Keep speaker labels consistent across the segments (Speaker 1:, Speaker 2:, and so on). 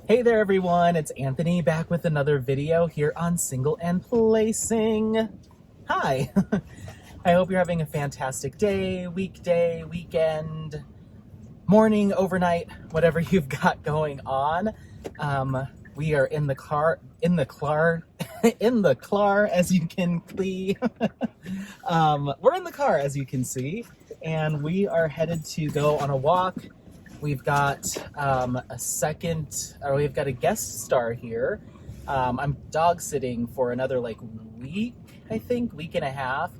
Speaker 1: Hey there everyone, it's Anthony back with another video here on Single and Placing. Hi, I hope you're having a fantastic day, weekday, weekend, morning, overnight, whatever you've got going on. We are in the car, in the car as you can see. We're in the car as you can see, and we are headed to go on a walk. We've got we've got a guest star here. I'm dog sitting for another week, I think, week and a half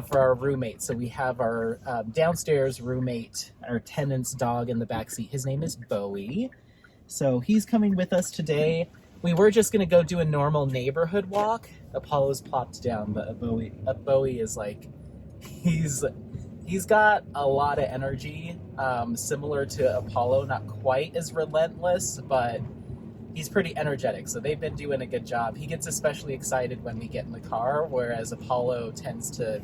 Speaker 1: for our roommate. So we have our downstairs roommate, our tenant's dog in the back seat. His name is Bowie. So he's coming with us today. We were just gonna go do a normal neighborhood walk. Apollo's plopped down, but Bowie is he's got a lot of energy, similar to Apollo, not quite as relentless, but he's pretty energetic. So they've been doing a good job. He gets especially excited when we get in the car, whereas Apollo tends to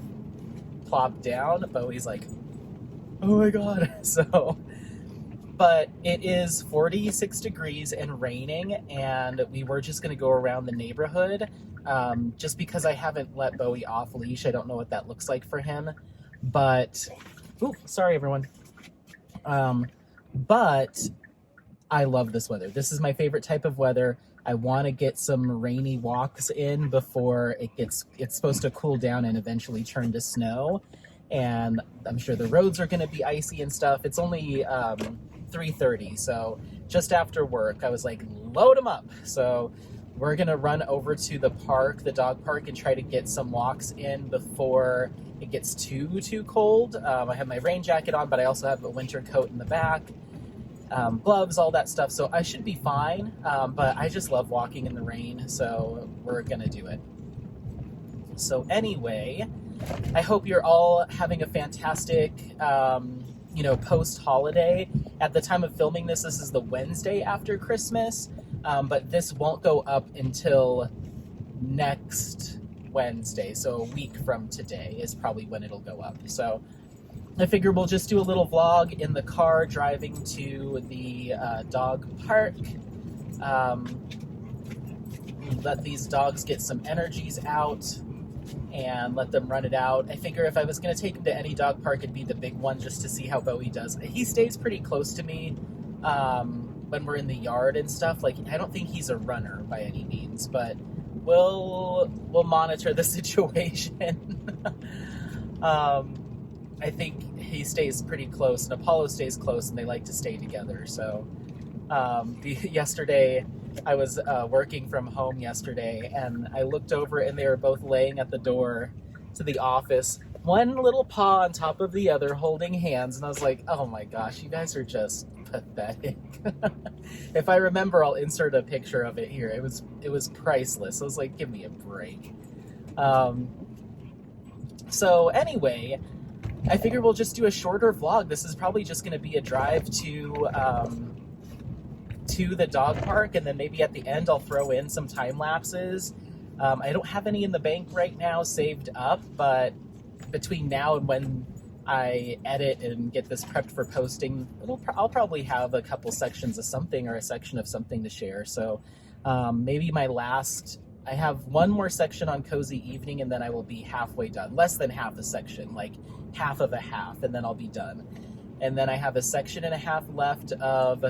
Speaker 1: plop down. Bowie's like, oh my God. But it is 46 degrees and raining, and we were just going to go around the neighborhood, just because I haven't let Bowie off leash. I don't know what that looks like for him. But, sorry everyone. But I love this weather. This is my favorite type of weather. I want to get some rainy walks in before it's supposed to cool down and eventually turn to snow. And I'm sure the roads are going to be icy and stuff. It's only 3:30, so just after work, I was like, load them up. So we're going to run over to the park, the dog park, and try to get some walks in before it gets too cold. I have my rain jacket on, but I also have a winter coat in the back, gloves, all that stuff. So I should be fine, but I just love walking in the rain, so we're going to do it. So anyway, I hope you're all having a fantastic, post-holiday. At the time of filming this is the Wednesday after Christmas, but this won't go up until next Wednesday, so a week from today is probably when it'll go up. So I figure we'll just do a little vlog in the car driving to the dog park. Let these dogs get some energies out and let them run it out. I figure if I was going to take him to any dog park, it'd be the big one just to see how Bowie does. He stays pretty close to me when we're in the yard and stuff. I don't think he's a runner by any means, but we'll monitor the situation. I think he stays pretty close, and Apollo stays close, and they like to stay together. So yesterday, I was working from home yesterday, and I looked over, and they were both laying at the door to the office, one little paw on top of the other, holding hands, and I was like, oh my gosh, you guys are just pathetic. If I remember, I'll insert a picture of it here. It was priceless. I was like, give me a break. So anyway, I figured we'll just do a shorter vlog. This is probably just going to be a drive to the dog park, and then maybe at the end I'll throw in some time lapses. I don't have any in the bank right now saved up, but between now and when I edit and get this prepped for posting, I'll probably have a couple sections of something or a section of something to share. So maybe I have one more section on Cozy Evening, and then I will be halfway done. Less than half a section, like half of a half, and then I'll be done. And then I have a section and a half left of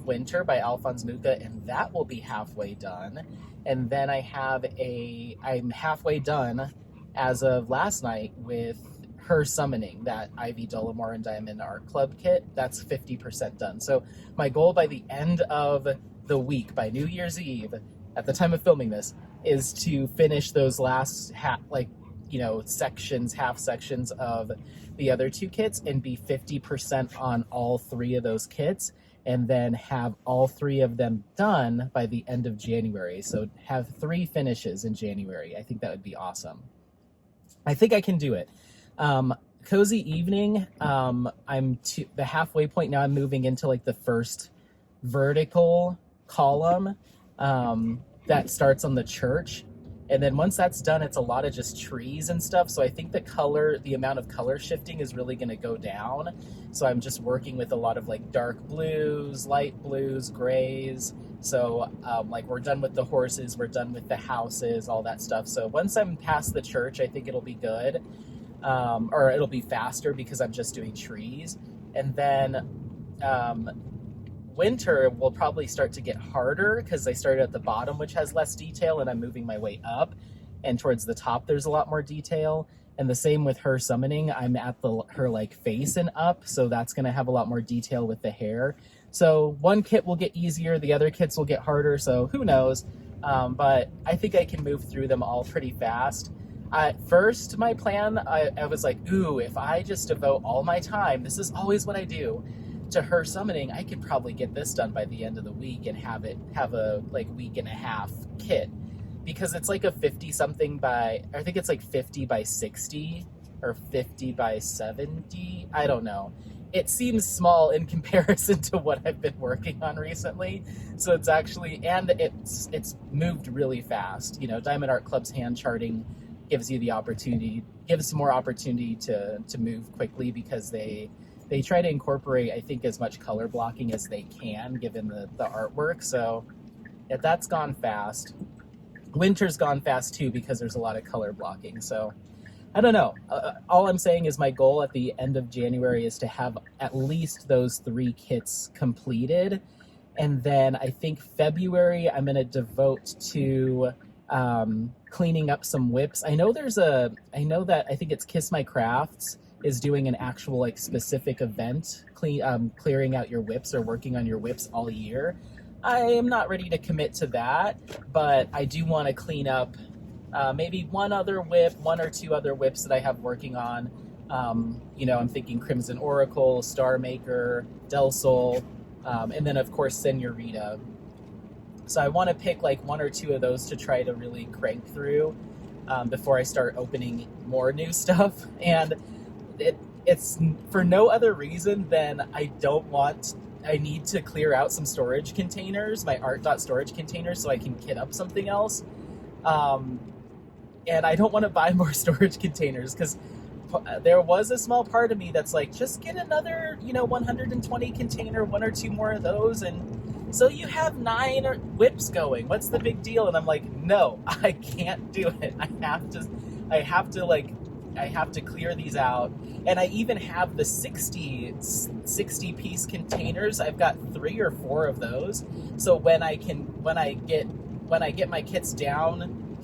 Speaker 1: Winter by Alphonse Mucha, and that will be halfway done. And then I'm halfway done as of last night with Her Summoning, that Ivy Dollamore and Diamond Art Club kit. That's 50% done. So my goal by the end of the week, by New Year's Eve, at the time of filming this, is to finish those last half sections of the other two kits and be 50% on all three of those kits, and then have all three of them done by the end of January. So have 3 finishes in January. I think that would be awesome. I think I can do it. Cozy Evening, I'm to the halfway point now. I'm moving into the first vertical column that starts on the church. And then once that's done, it's a lot of just trees and stuff. So I think the amount of color shifting is really going to go down. So I'm just working with a lot of like dark blues, light blues, grays. So like we're done with the horses, we're done with the houses, all that stuff. So once I'm past the church, I think it'll be good. Or it'll be faster because I'm just doing trees. And then winter will probably start to get harder because I started at the bottom, which has less detail, and I'm moving my way up. And towards the top, there's a lot more detail. And the same with her summoning. I'm at her like face and up, so that's going to have a lot more detail with the hair. So one kit will get easier, the other kits will get harder, so who knows. But I think I can move through them all pretty fast. At first, my plan, I was like, ooh, if I just devote all my time, this is always what I do, to her summoning, I could probably get this done by the end of the week and have a like week and a half kit. Because it's like a 50 something by, I think it's like 50 by 60 or 50 by 70. I don't know. It seems small in comparison to what I've been working on recently. So it's actually, and it's moved really fast. You know, Diamond Art Club's hand charting gives you the opportunity, gives more opportunity to move quickly because they try to incorporate, I think, as much color blocking as they can given the artwork. So yeah, that's gone fast. Winter's gone fast too because there's a lot of color blocking. So I don't know. All I'm saying is my goal at the end of January is to have at least those 3 kits completed. And then I think February I'm going to devote to cleaning up some whips. I know I think it's Kiss My Crafts is doing an actual like specific event, clearing out your whips or working on your whips all year. I am not ready to commit to that, but I do want to clean up maybe one or 2 other whips that I have working on. You know, I'm thinking Crimson Oracle, Star Maker, Del Sol, and then of course Senorita. So I want to pick like 1 or 2 of those to try to really crank through before I start opening more new stuff. And it's for no other reason than I need to clear out some storage containers, my art.storage containers, so I can kit up something else. And I don't want to buy more storage containers because there was a small part of me that's like, just get another, 120 container, 1 or 2 more of those, and so you have 9 whips going. What's the big deal? And I'm like, no, I can't do it. I have to clear these out. And I even have the 60 piece containers. I've got 3 or 4 of those. So when I get my kits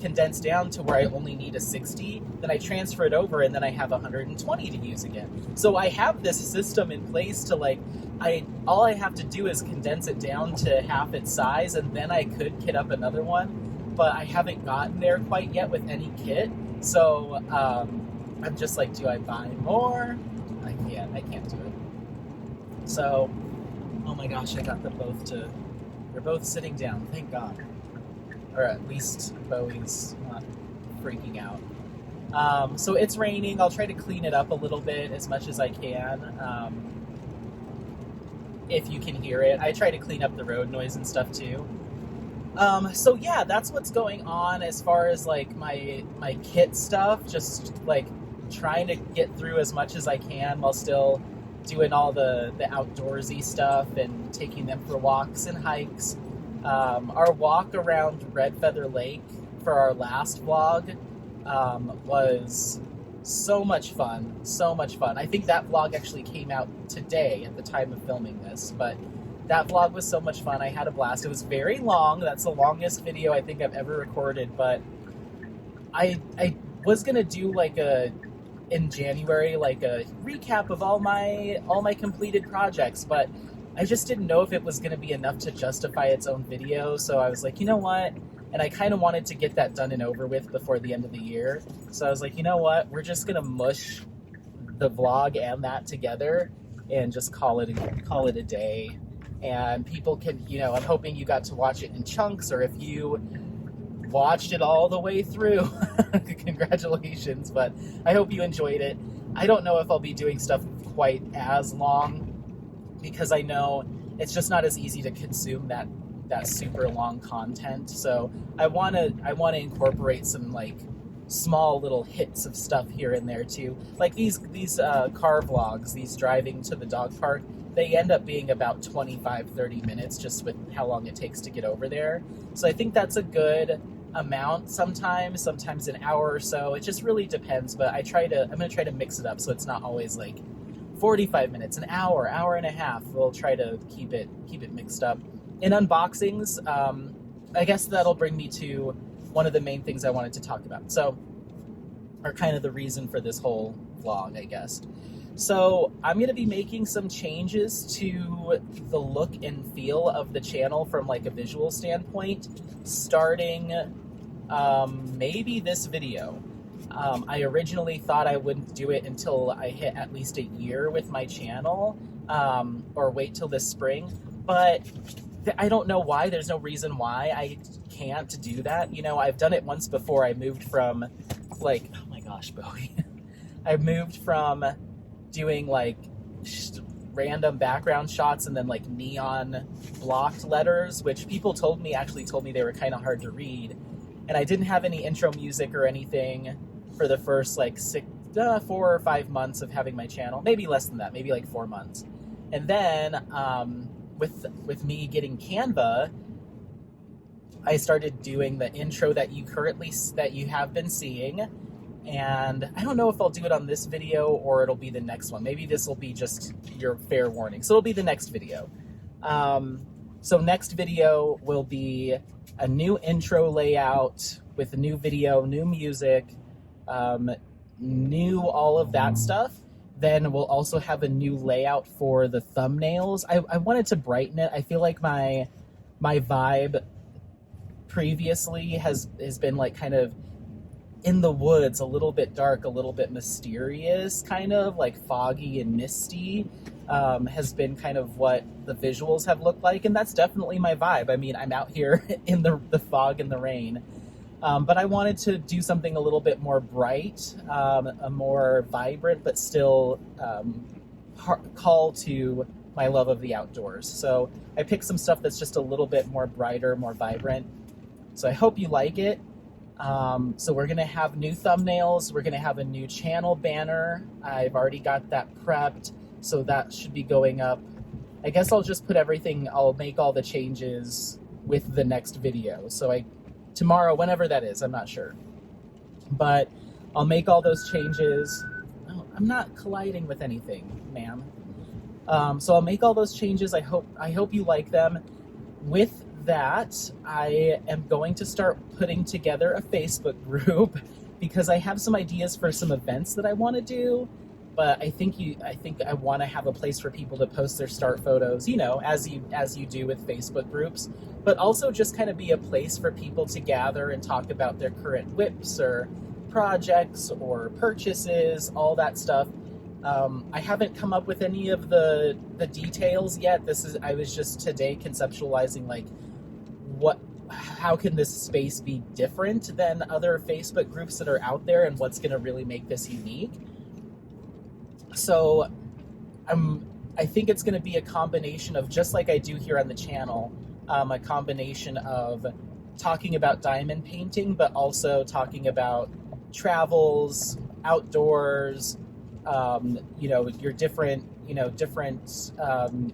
Speaker 1: condensed down to where I only need a 60, then I transfer it over and then I have 120 to use again. So I have this system in place to all I have to do is condense it down to half its size and then I could kit up another one, but I haven't gotten there quite yet with any kit. So I'm just like, do I buy more? I can't do it. So, oh my gosh, I got them both they're both sitting down, thank God. Or at least Bowie's not freaking out. So it's raining. I'll try to clean it up a little bit as much as I can. If you can hear it. I try to clean up the road noise and stuff too. So yeah, that's what's going on as far as like my kit stuff. Just like trying to get through as much as I can while still doing all the outdoorsy stuff and taking them for walks and hikes. Our walk around Red Feather Lake for our last vlog was so much fun. I think that vlog actually came out today at the time of filming this, but that vlog was so much fun. I had a blast. It was very long. That's the longest video I think I've ever recorded, but I was gonna do in January like a recap of all my completed projects, but I just didn't know if it was going to be enough to justify its own video, so I was like, you know what? And I kind of wanted to get that done and over with before the end of the year. So I was like, you know what? We're just going to mush the vlog and that together and just call it a day. And people can, I'm hoping you got to watch it in chunks, or if you watched it all the way through, congratulations, but I hope you enjoyed it. I don't know if I'll be doing stuff quite as long, because I know it's just not as easy to consume that that super long content. So I want to incorporate some like small little hits of stuff here and there too. Like these car vlogs, these driving to the dog park, they end up being about 25-30 minutes just with how long it takes to get over there. So I think that's a good amount sometimes an hour or so. It just really depends, but I'm going to try to mix it up so it's not always like 45 minutes, an hour and a half. We'll try to keep it mixed up. In unboxings, I guess that'll bring me to one of the main things I wanted to talk about. So, or kind of the reason for this whole vlog, I guess. So I'm going to be making some changes to the look and feel of the channel from like a visual standpoint, starting maybe this video. I originally thought I wouldn't do it until I hit at least a year with my channel, or wait till this spring, but I don't know why. There's no reason why I can't do that. You know, I've done it once before. I moved from like, oh my gosh, Bowie. I moved from doing like random background shots and then like neon blocked letters, which people actually told me they were kind of hard to read. And I didn't have any intro music or anything for the first like 4 or 5 months of having my channel, maybe less than that, maybe like 4 months. And then with me getting Canva, I started doing the intro that you have been seeing. And I don't know if I'll do it on this video or it'll be the next one. Maybe this will be just your fair warning. So it'll be the next video. So next video will be a new intro layout with a new video, new music, new all of that stuff. Then we'll also have a new layout for the thumbnails. I wanted to brighten it. I feel like my vibe previously has been like kind of in the woods, a little bit dark, a little bit mysterious, kind of like foggy and misty, has been kind of what the visuals have looked like. And that's definitely my vibe. I mean, I'm out here in the fog and the rain. But I wanted to do something a little bit more bright, a more vibrant, but still call to my love of the outdoors. So I picked some stuff that's just a little bit more brighter, more vibrant. So I hope you like it. So we're going to have new thumbnails. We're going to have a new channel banner. I've already got that prepped, so that should be going up. I guess I'll just put I'll make all the changes with the next video. So tomorrow, whenever that is, I'm not sure. But I'll make all those changes. Oh, I'm not colliding with anything, ma'am. So I'll make all those changes. I hope you like them. With that, I am going to start putting together a Facebook group because I have some ideas for some events that I want to do, but I think I want to have a place for people to post their start photos, you know, as you do with Facebook groups, but also just kind of be a place for people to gather and talk about their current whips or projects or purchases, all that stuff. I haven't come up with any of the details yet. I was just today conceptualizing like how can this space be different than other Facebook groups that are out there and what's going to really make this unique. So I think it's going to be a combination of, just like I do here on the channel, a combination of talking about diamond painting, but also talking about travels, outdoors, your different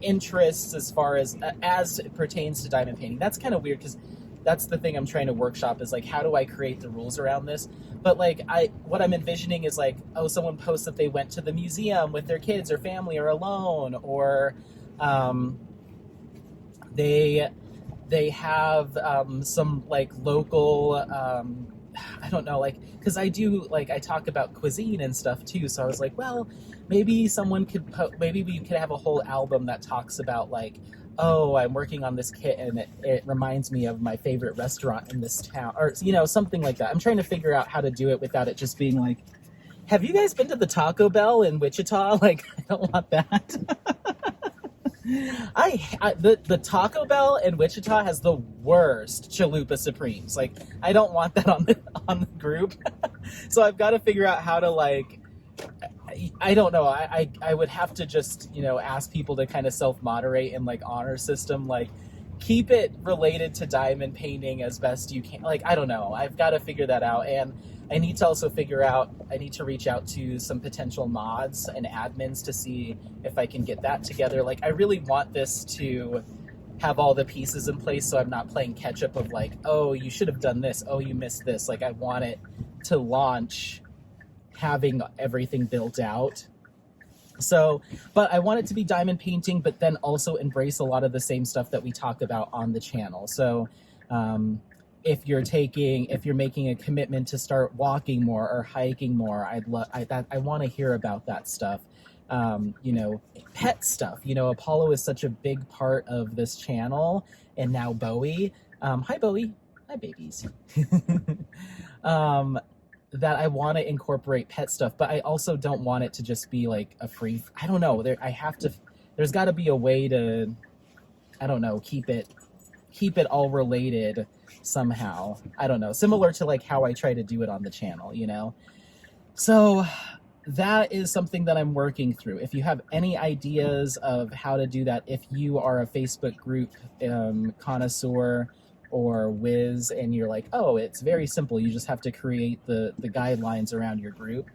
Speaker 1: interests as far as it pertains to diamond painting. That's kind of weird because that's the thing I'm trying to workshop is like, how do I create the rules around this? But like what I'm envisioning is like, someone posts that they went to the museum with their kids or family or alone, or they have some like local I don't know, like, because I talk about cuisine and stuff too, so I was like, well, maybe maybe we could have a whole album that talks about like, oh, I'm working on this kit and it reminds me of my favorite restaurant in this town, or something like that. I'm trying to figure out how to do it without it just being like, have you guys been to the Taco Bell in Wichita? Like, I don't want that. The Taco Bell in Wichita has the worst Chalupa Supremes. Like, I don't want that on the group. So I've got to figure out how to, like, I don't know. I would have to just, ask people to kind of self-moderate and like honor system. Like, keep it related to diamond painting as best you can. Like, I don't know. I've got to figure that out. And I need to also I need to reach out to some potential mods and admins to see if I can get that together. Like, I really want this to have all the pieces in place so I'm not playing catch up of like, oh, you should have done this. Oh, you missed this. Like, I want it to launch having everything built out. So, but I want it to be diamond painting, but then also embrace a lot of the same stuff that we talk about on the channel. So, if you're making a commitment to start walking more or hiking more, I want to hear about that stuff. Pet stuff. Apollo is such a big part of this channel, and now Bowie. Hi, Bowie. Hi, babies. That I want to incorporate pet stuff, but I also don't want it to just be like a free. I don't know. There's got to be a way to, I don't know, keep it all related somehow. I don't know. Similar to like how I try to do it on the channel, So that is something that I'm working through. If you have any ideas of how to do that, if you are a Facebook group connoisseur or whiz and you're like, oh, it's very simple, you just have to create the guidelines around your group.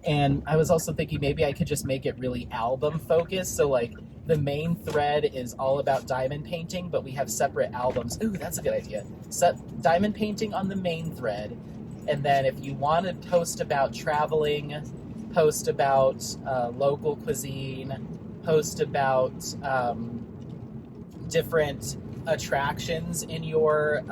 Speaker 1: And I was also thinking maybe I could just make it really album focused. So like the main thread is all about diamond painting, but we have separate albums. Ooh, that's a good idea. Set diamond painting on the main thread. And then if you want to post about traveling, post about local cuisine, post about different attractions in your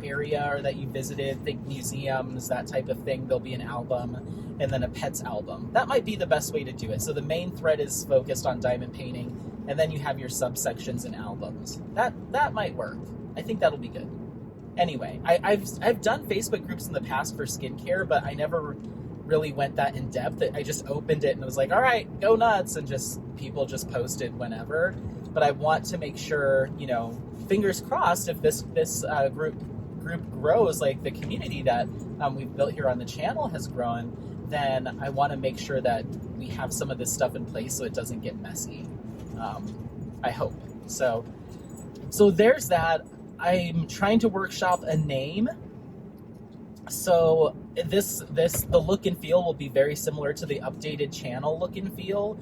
Speaker 1: area or that you visited, think museums, that type of thing, there'll be an album, and then a pets album. That might be the best way to do it. So the main thread is focused on diamond painting, and then you have your subsections and albums. That might work. I think that'll be good. Anyway, I've done Facebook groups in the past for skincare, but I never really went that in depth. I just opened it and it was like, all right, go nuts, and people just posted whenever. But I want to make sure, fingers crossed, if this group grows, like the community that we've built here on the channel has grown, then I want to make sure that we have some of this stuff in place so it doesn't get messy. I hope. So there's that. I'm trying to workshop a name. So the look and feel will be very similar to the updated channel look and feel.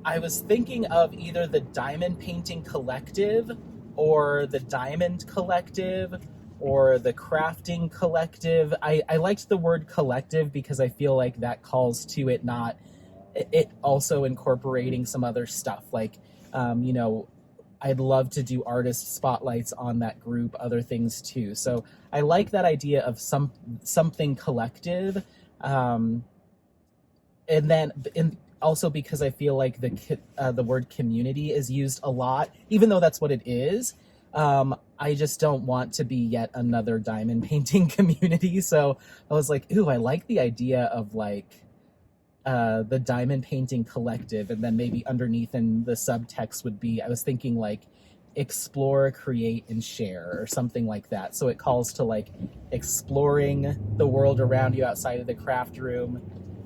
Speaker 1: I was thinking of either the Diamond Painting Collective or the Diamond Collective or the Crafting Collective. I liked the word collective because I feel like that calls to it also incorporating some other stuff. Like, I'd love to do artist spotlights on that group, other things too. So I like that idea of something collective. And also because I feel like the word community is used a lot, even though that's what it is. I just don't want to be yet another diamond painting community. So I was like, ooh, I like the idea of like the Diamond Painting Collective, and then maybe underneath in the subtext would be, I was thinking like explore, create, and share, or something like that. So it calls to like exploring the world around you outside of the craft room,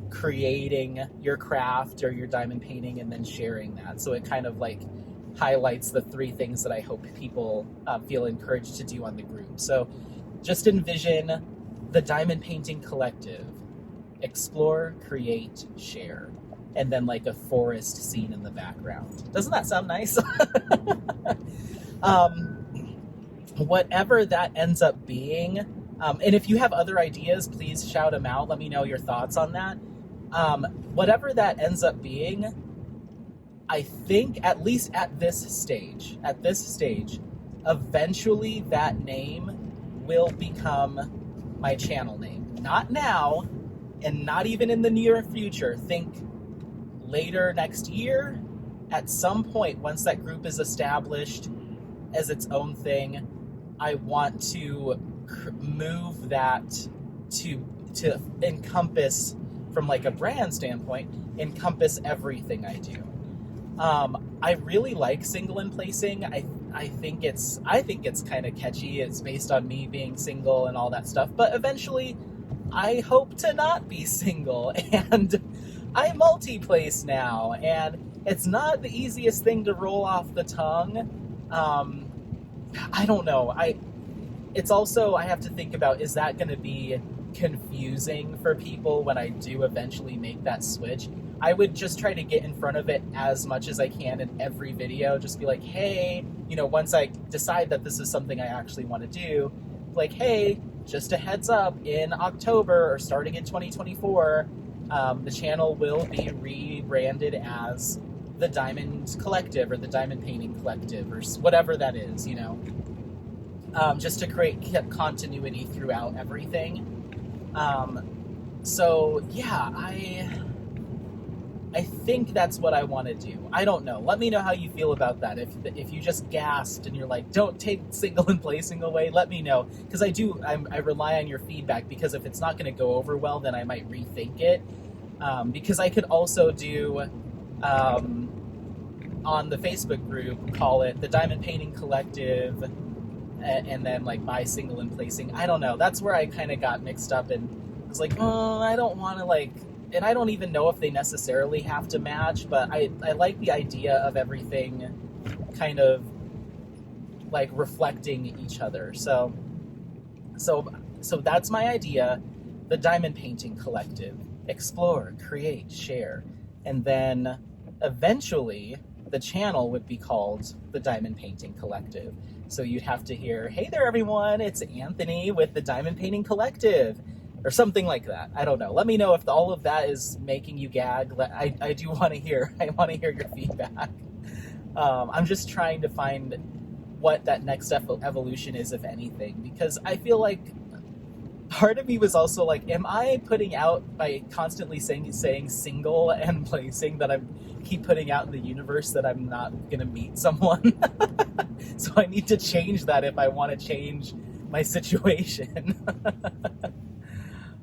Speaker 1: creating your craft or your diamond painting, and then sharing that. So it kind of like highlights the three things that I hope people feel encouraged to do on the group. So just envision the Diamond Painting Collective: explore, create, share, and then like a forest scene in the background. Doesn't that sound nice? Whatever that ends up being, and if you have other ideas, please shout them out. Let me know your thoughts on that. Whatever that ends up being, I think at least at this stage, eventually that name will become my channel name. Not now, and not even in the near future. Think later next year. At some point, once that group is established as its own thing, I want to move that to encompass, from like a brand standpoint, encompass everything I do. I really like single and placing. I think it's kind of catchy. It's based on me being single and all that stuff. But eventually, I hope to not be single, and I multi-place now, and it's not the easiest thing to roll off the tongue, Um, I don't know. It's also, I have to think about, is that going to be confusing for people when I do eventually make that switch? I would just try to get in front of it as much as I can in every video. Just be like, hey, once I decide that this is something I actually want to do, like, hey, just a heads up, in October or starting in 2024, the channel will be rebranded as the Diamond Collective or the Diamond Painting Collective or whatever that is, just to create continuity throughout everything. So yeah, I think that's what I want to do. I don't know. Let me know how you feel about that. If you just gasped and you're like, don't take single and placing away, let me know. Because I rely on your feedback, because if it's not going to go over well, then I might rethink it. Because I could also do, on the Facebook group, call it the Diamond Painting Collective, and then like by single and placing. I don't know. That's where I kind of got mixed up and was like, oh, I don't want to and I don't even know if they necessarily have to match, but I like the idea of everything kind of like reflecting each other. So that's my idea. The Diamond Painting Collective. Explore, create, share. And then eventually the channel would be called the Diamond Painting Collective. So you'd have to hear, hey there everyone, it's Anthony with the Diamond Painting Collective, or something like that. I don't know. Let me know if all of that is making you gag. I do want to hear. I want to hear your feedback. I'm just trying to find what that next evolution is, if anything, because I feel like part of me was also like, am I putting out, by constantly saying single and placing, that I keep putting out in the universe that I'm not going to meet someone? So I need to change that if I want to change my situation.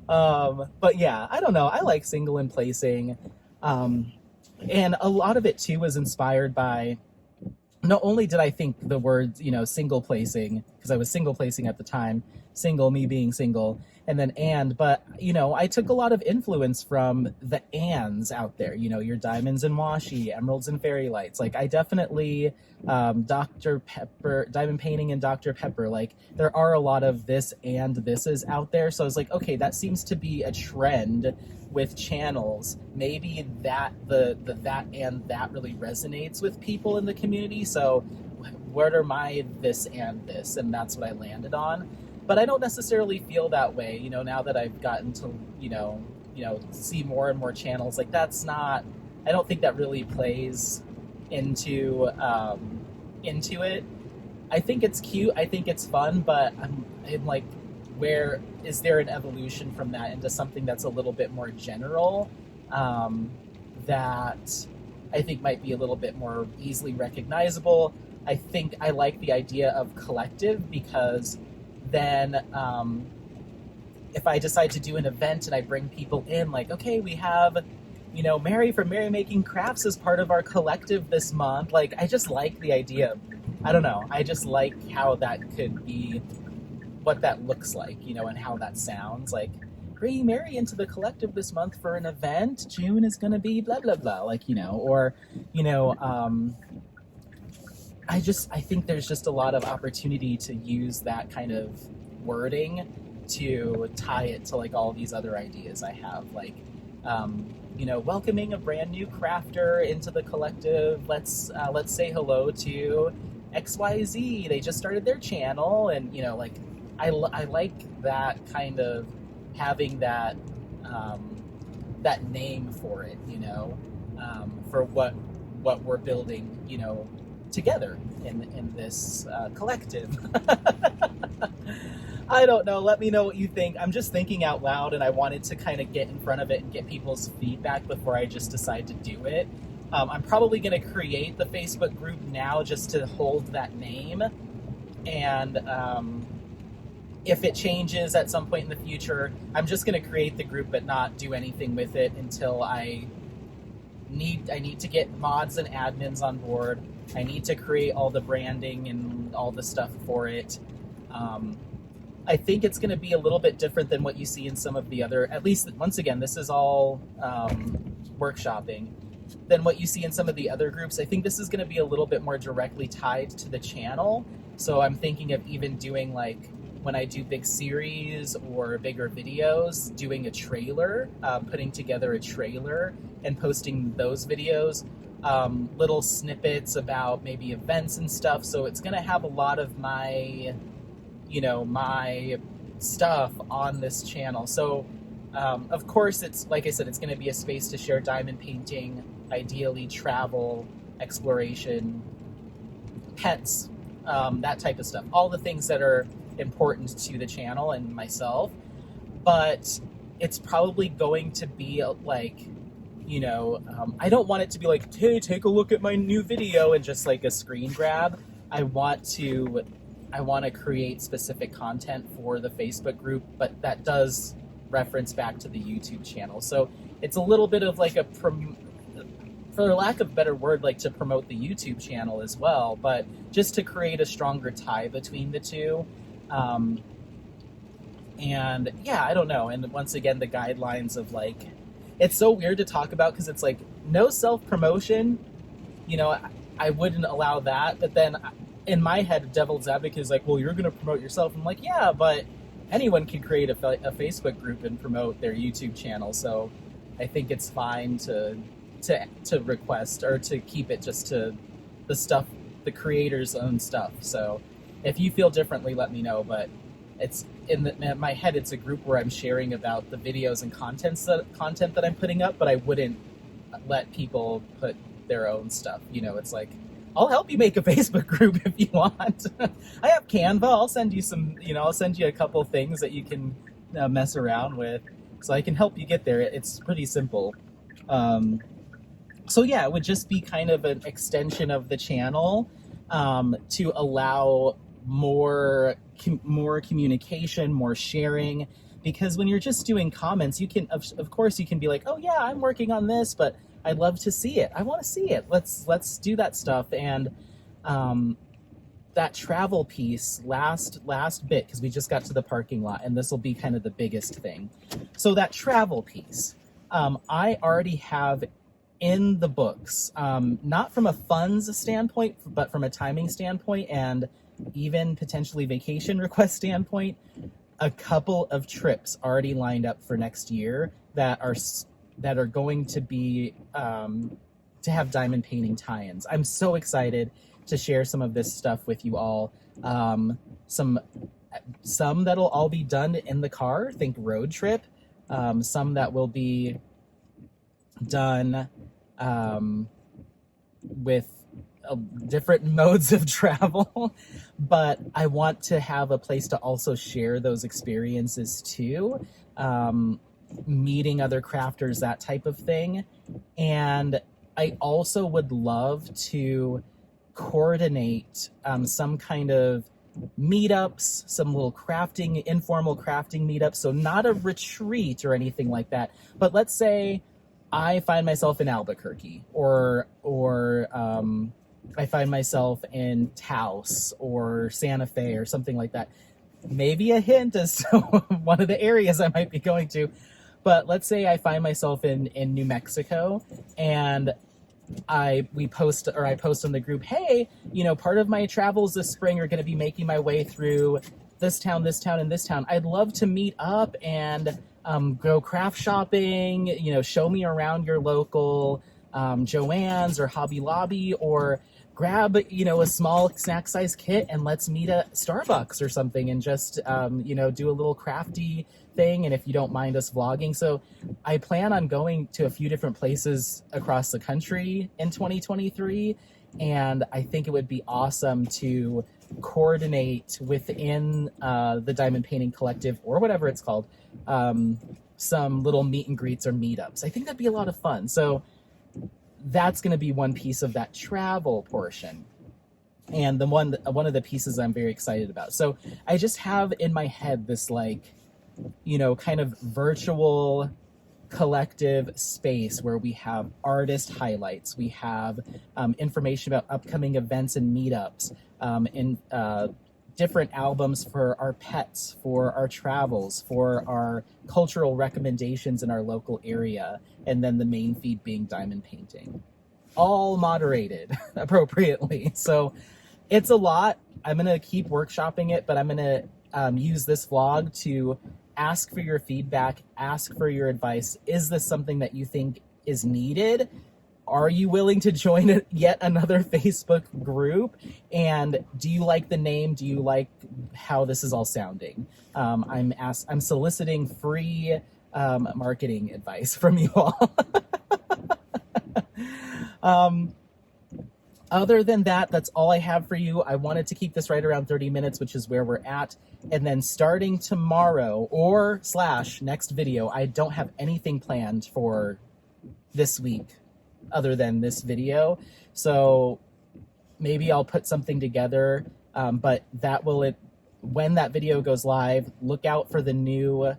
Speaker 1: But yeah, I don't know. I like single and placing. And a lot of it too was inspired by, not only did I think the words, single placing, because I was single placing at the time, single, me being single, and then but, I took a lot of influence from the ands out there, your diamonds and washi, emeralds and fairy lights. Like, I definitely, Dr. Pepper, Diamond Painting and Dr. Pepper, like, there are a lot of this and thises out there. So I was like, okay, that seems to be a trend with channels. Maybe that that and that really resonates with people in the community. So what are my this and this? And that's what I landed on. But I don't necessarily feel that way, now that I've gotten to, see more and more channels. Like, that's not, I don't think that really plays into it. I think it's cute. I think it's fun, but I'm like, where is there an evolution from that into something that's a little bit more general, that I think might be a little bit more easily recognizable. I think I like the idea of collective, because then if I decide to do an event and I bring people in, like, okay, we have, Mary from Mary Making Crafts as part of our collective this month. Like, I just like the idea. I don't know. I just like how that could be, what that looks like, and how that sounds. Like, bringing Mary into the collective this month for an event. June is going to be blah, blah, blah. Like, or, I think there's just a lot of opportunity to use that kind of wording to tie it to like all these other ideas I have, like, welcoming a brand new crafter into the collective. Let's say hello to XYZ. They just started their channel, and like, I like that kind of having that that name for it, for what we're building, together in this collective. I don't know. Let me know what you think. I'm just thinking out loud, and I wanted to kind of get in front of it and get people's feedback before I just decide to do it. I'm probably going to create the Facebook group now just to hold that name, and if it changes at some point in the future, I'm just going to create the group but not do anything with it until I need to get mods and admins on board. I need to create all the branding and all the stuff for it. I think it's going to be a little bit different than what you see in some of the other, at least once again, this is all workshopping. than what you see in some of the other groups. I think this is going to be a little bit more directly tied to the channel. So I'm thinking of even doing, like, when I do big series or bigger videos, doing a trailer, putting together a trailer and posting those videos, little snippets about maybe events and stuff. So it's going to have a lot of my, my stuff on this channel. So of course, it's, like I said, it's going to be a space to share diamond painting, ideally travel, exploration, pets, that type of stuff. All the things that are important to the channel and myself. But it's probably going to be like, I don't want it to be like, hey, take a look at my new video and just like a screen grab. I want to create specific content for the Facebook group, but that does reference back to the YouTube channel. So it's a little bit of like for lack of a better word, like to promote the YouTube channel as well, but just to create a stronger tie between the two. And yeah, I don't know. And once again, the guidelines of like, it's so weird to talk about because it's like no self-promotion, I wouldn't allow that. But then in my head, devil's advocate is like, well, you're going to promote yourself. I'm like, yeah, but anyone can create a Facebook group and promote their YouTube channel. So I think it's fine to request or to keep it just to the stuff, the creator's own stuff. So if you feel differently, let me know. But it's in my head, it's a group where I'm sharing about the videos and content that I'm putting up, but I wouldn't let people put their own stuff. It's like, I'll help you make a Facebook group if you want. I have Canva. I'll send you I'll send you a couple things that you can mess around with, so I can help you get there. It's pretty simple. So yeah, it would just be kind of an extension of the channel to allow more communication, more sharing. Because when you're just doing comments, you can, of course, you can be like, oh yeah, I'm working on this, but I'd love to see it. I want to see it. Let's do that stuff. And that travel piece, last bit, because we just got to the parking lot, and this will be kind of the biggest thing. So that travel piece, I already have in the books, not from a funds standpoint, but from a timing standpoint and even potentially vacation request standpoint, a couple of trips already lined up for next year that are going to be to have diamond painting tie-ins. I'm so excited to share some of this stuff with you all. Some that'll all be done in the car, think road trip. Some that will be done with different modes of travel, but I want to have a place to also share those experiences too, meeting other crafters, that type of thing. And I also would love to coordinate some kind of meetups, some little informal crafting meetups. So not a retreat or anything like that, but let's say I find myself in Albuquerque or I find myself in Taos or Santa Fe or something like that. Maybe a hint as to one of the areas I might be going to. But let's say I find myself in New Mexico, and I post on the group, hey, part of my travels this spring are going to be making my way through this town, and this town. I'd love to meet up and go craft shopping, show me around your local Joann's or Hobby Lobby, or grab, a small snack size kit and let's meet at Starbucks or something and just, do a little crafty thing. And if you don't mind us vlogging. So I plan on going to a few different places across the country in 2023. And I think it would be awesome to coordinate within the Diamond Painting Collective or whatever it's called, some little meet and greets or meetups. I think that'd be a lot of fun. So that's going to be one piece of that travel portion. And one of the pieces I'm very excited about. So I just have in my head this kind of virtual collective space where we have artist highlights, we have information about upcoming events and meetups, different albums for our pets, for our travels, for our cultural recommendations in our local area, and then the main feed being diamond painting. All moderated appropriately. So it's a lot. I'm going to keep workshopping it, but I'm going to use this vlog to ask for your feedback, ask for your advice. Is this something that you think is needed? Are you willing to join yet another Facebook group? And do you like the name? Do you like how this is all sounding? I'm soliciting free marketing advice from you all. Other than that, that's all I have for you. I wanted to keep this right around 30 minutes, which is where we're at. And then starting tomorrow or / next video, I don't have anything planned for this week other than this video. So maybe I'll put something together, but that will, when that video goes live, look out for the new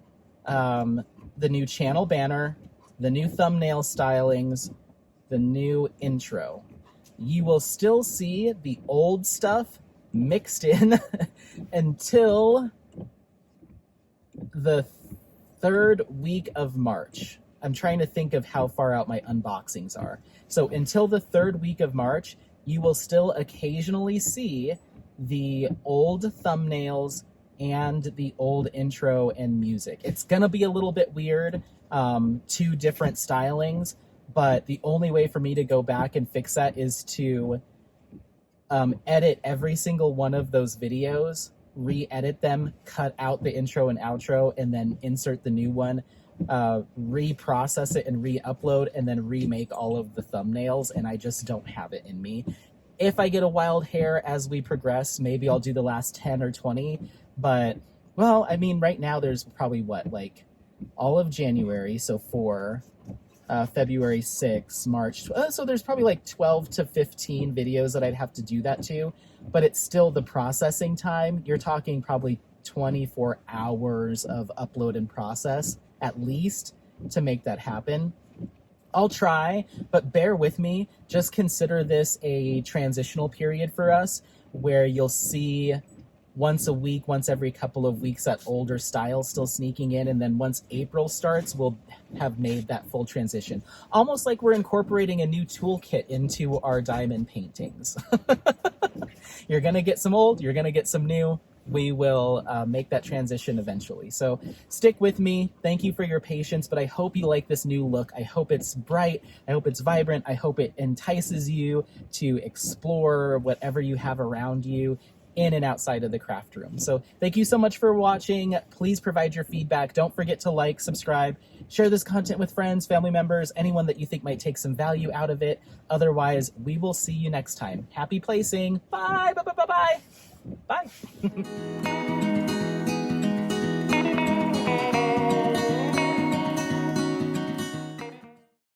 Speaker 1: channel banner, the new thumbnail stylings, the new intro. You will still see the old stuff mixed in until the 3rd week of March. I'm trying to think of how far out my unboxings are. So until the 3rd week of March, you will still occasionally see the old thumbnails and the old intro and music. It's gonna be a little bit weird, 2 different stylings, but the only way for me to go back and fix that is to edit every single one of those videos, re-edit them, cut out the intro and outro, and then insert the new one, reprocess it and re-upload, and then remake all of the thumbnails, and I just don't have it in me. If I get a wild hair as we progress, maybe I'll do the last 10 or 20, but, well, I mean, right now there's probably, all of January, so 4, February 6, March, so there's probably 12 to 15 videos that I'd have to do that to, but it's still the processing time. You're talking probably 24 hours of upload and process, at least, to make that happen. I'll try, but bear with me. Just consider this a transitional period for us, where you'll see once a week, once every couple of weeks, that older style still sneaking in, and then once April starts, we'll have made that full transition. Almost like we're incorporating a new toolkit into our diamond paintings. You're gonna get some old, you're gonna get some new. We will make that transition eventually. So stick with me. Thank you for your patience, but I hope you like this new look. I hope it's bright. I hope it's vibrant. I hope it entices you to explore whatever you have around you in and outside of the craft room. So thank you so much for watching. Please provide your feedback. Don't forget to like, subscribe, share this content with friends, family members, anyone that you think might take some value out of it. Otherwise, we will see you next time. Happy placing. Bye, bye, bye, bye, bye. Bye.